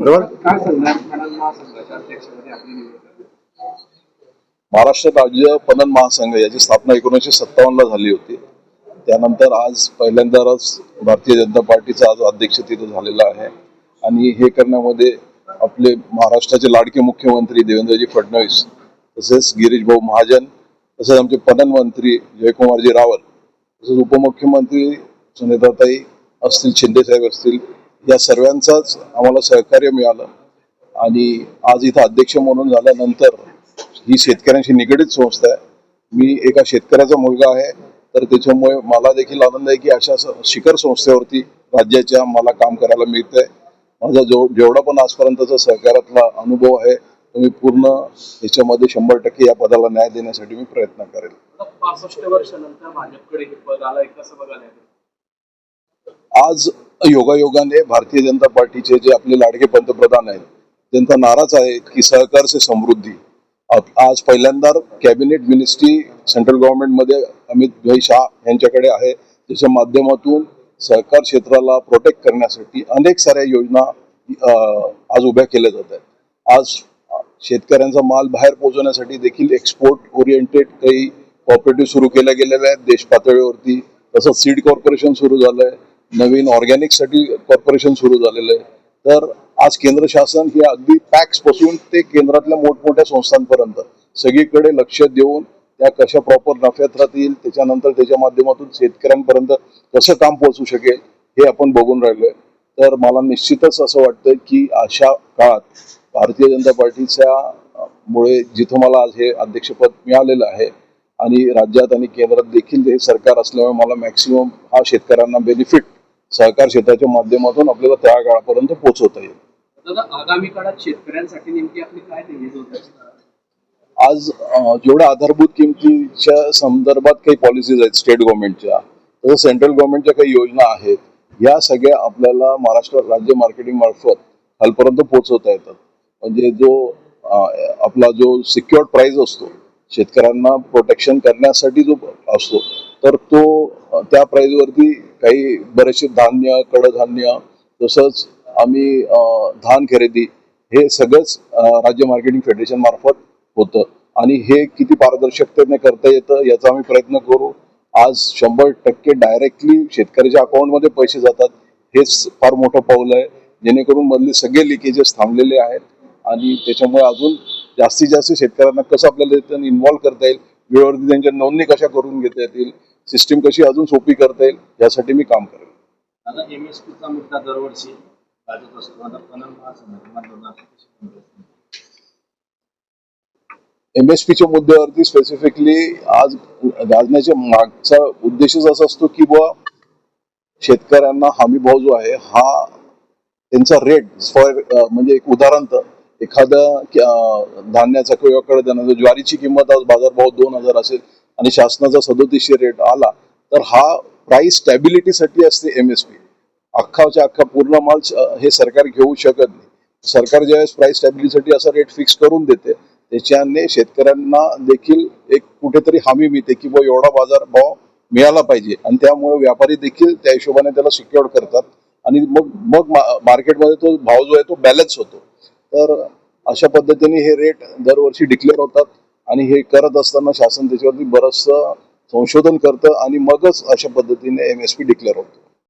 बरोबर. काय सांगणार पणन महासंघाच्या अध्यक्षपदी आपली निवड झाली? महाराष्ट्र राज्य पणन महासंघ याची स्थापना 1957 ला झाली होती. त्यानंतर आज पहिल्यांदाच भारतीय जनता पार्टीचा आज अध्यक्ष तिथे झालेला आहे आणि हे करण्यामध्ये आपले महाराष्ट्राचे लाडके मुख्यमंत्री देवेंद्रजी फडणवीस, तसेच गिरीश भाऊ महाजन, तसेच आमचे पणन मंत्री जयकुमारजी रावल, तसेच उपमुख्यमंत्री सुनेत्राताई असतील, शिंदे साहेब असतील, या सर्वांचाच आम्हाला सहकार्य मिळालं. आणि आज इथं अध्यक्ष म्हणून झाल्यानंतर ही शेतकऱ्यांशी निगडीत संस्था आहे. मी एका शेतकऱ्याचा मुलगा आहे, तर त्याच्यामुळे मला देखील आनंद आहे की अशा शिखर संस्थेवरती राज्याच्या मला काम करायला मिळतंय. माझा जेवढा पण आजपर्यंतचा सहकार्यातला अनुभव आहे तो मी पूर्ण याच्यामध्ये 100% या पदाला न्याय देण्यासाठी मी प्रयत्न करेल. 65 वर्षानंतर भाजपकडे हे पद आलंय, कसं बघायला? आज योगायोगाने भारतीय जनता पार्टीचे जे आपले लाडके पंतप्रधान आहेत त्यांचा नाराच आहे की सहकार से समृद्धी. आज पहिल्यांदा कॅबिनेट मिनिस्ट्री सेंट्रल गव्हर्नमेंटमध्ये अमित भाई शाह यांच्याकडे आहे, त्याच्या माध्यमातून सहकार क्षेत्राला प्रोटेक्ट करण्यासाठी अनेक साऱ्या योजना आज उभ्या केल्या जात आहेत. आज शेतकऱ्यांचा माल बाहेर पोहोचवण्यासाठी देखील एक्सपोर्ट ओरिएंटेड काही कॉपरेटिव्ह सुरू केल्या गेलेल्या आहेत देश पातळीवरती. तसंच सीड कॉर्पोरेशन सुरू झालंय, नवीन ऑर्गॅनिक साठी कॉर्पोरेशन सुरू झालेलं आहे. तर आज केंद्र शासन हे अगदी पॅक्स पासून ते केंद्रातल्या मोठमोठ्या संस्थांपर्यंत सगळीकडे लक्ष देऊन त्या कशा प्रॉपर नफ्यात राहतील, त्याच्यानंतर त्याच्या माध्यमातून शेतकऱ्यांपर्यंत कसं काम पोहोचू शकेल हे आपण बघून राहिलोय. तर मला निश्चितच असं वाटतं की अशा काळात भारतीय जनता पार्टीच्या मुळे जिथं मला आज हे अध्यक्षपद मिळालेलं आहे आणि राज्यात आणि केंद्रात देखील हे सरकार असल्यामुळे मला मॅक्सिमम हा शेतकऱ्यांना बेनिफिट सहकार क्षेत्राच्या माध्यमातून आपल्याला त्या काळापर्यंत पोहोचवता येईल. दादा, आगामी काळात शेतकऱ्यांसाठी नेमकी आपली काय नियोजन असणार? आज जेवढ्या आधारभूत किमतीच्या संदर्भात काही पॉलिसीज आहेत स्टेट गव्हर्नमेंटच्या, तसंच सेंट्रल गव्हर्नमेंटच्या काही योजना आहेत, या सगळ्या आपल्याला महाराष्ट्र राज्य मार्केटिंग मार्फत खालपर्यंत पोहोचवता येतात. म्हणजे जो आपला जो सिक्युअर्ड प्राइस असतो शेतकऱ्यांना प्रोटेक्शन करण्यासाठी जो असतो, तर तो त्या प्राइसवरती काही बरेचसे धान्य, कडधान्य, तसंच आम्ही धान खरेदी हे सगळंच राज्य मार्केटिंग फेडरेशन मार्फत होतं. आणि हे किती पारदर्शकतेने करता येतं याचा आम्ही प्रयत्न करू. आज 100% डायरेक्टली शेतकऱ्याच्या अकाउंटमध्ये पैसे जातात, हेच फार मोठं पाऊल आहे, जेणेकरून मधले सगळे लिकेजेस थांबलेले आहेत. आणि त्याच्यामुळे अजून जास्तीत जास्त शेतकऱ्यांना कसं आपल्याला त्यातून इन्व्हॉल्व्ह करता येईल, वेळेवरती त्यांच्या नोंदणी कशा करून घेता येतील, सिस्टीम कशी अजून सोपी करता येईल, यासाठी मी काम करेन. आता MSPचा मुद्दा दरवर्षी गाजत असतो. आता पणन महासंघ MSPच्या मुद्द्यावरती स्पेसिफिकली आज गाजण्याच्या मागचा उद्देशच असा असतो की बुवा शेतकऱ्यांना हमी भाव जो आहे हा त्यांचा रेट फॉर म्हणजे एक उदाहरण, तर एखादा धान्याचा किंवा कडधान्याचा ज्वारीची किंमत आज बाजारभाव 2000 असेल आणि शासनाचा 3700 रेट आला, तर हा प्राइस स्टॅबिलिटीसाठी असते MSP. अख्खाच्या अख्खा पूर्ण माल हे सरकार घेऊ शकत नाही. सरकार ज्यावेळेस प्राइस स्टॅबिलिटीसाठी असा रेट फिक्स करून देते, त्याच्याने शेतकऱ्यांना देखील एक कुठेतरी हमी मिळते की बुवा एवढा बाजार भाव मिळाला पाहिजे. आणि त्यामुळे व्यापारी देखील त्या हिशोबाने त्याला सिक्युअर्ड करतात आणि मग मार्केटमध्ये तो भाव जो आहे तो बॅलन्स होतो. तर अशा पद्धतीने हे रेट दरवर्षी डिक्लेअर होतात आणि हे करत असताना शासन त्याच्यावरती बरंचसं संशोधन करतं आणि मगच अशा पद्धतीने MSP डिक्लेअर होतं.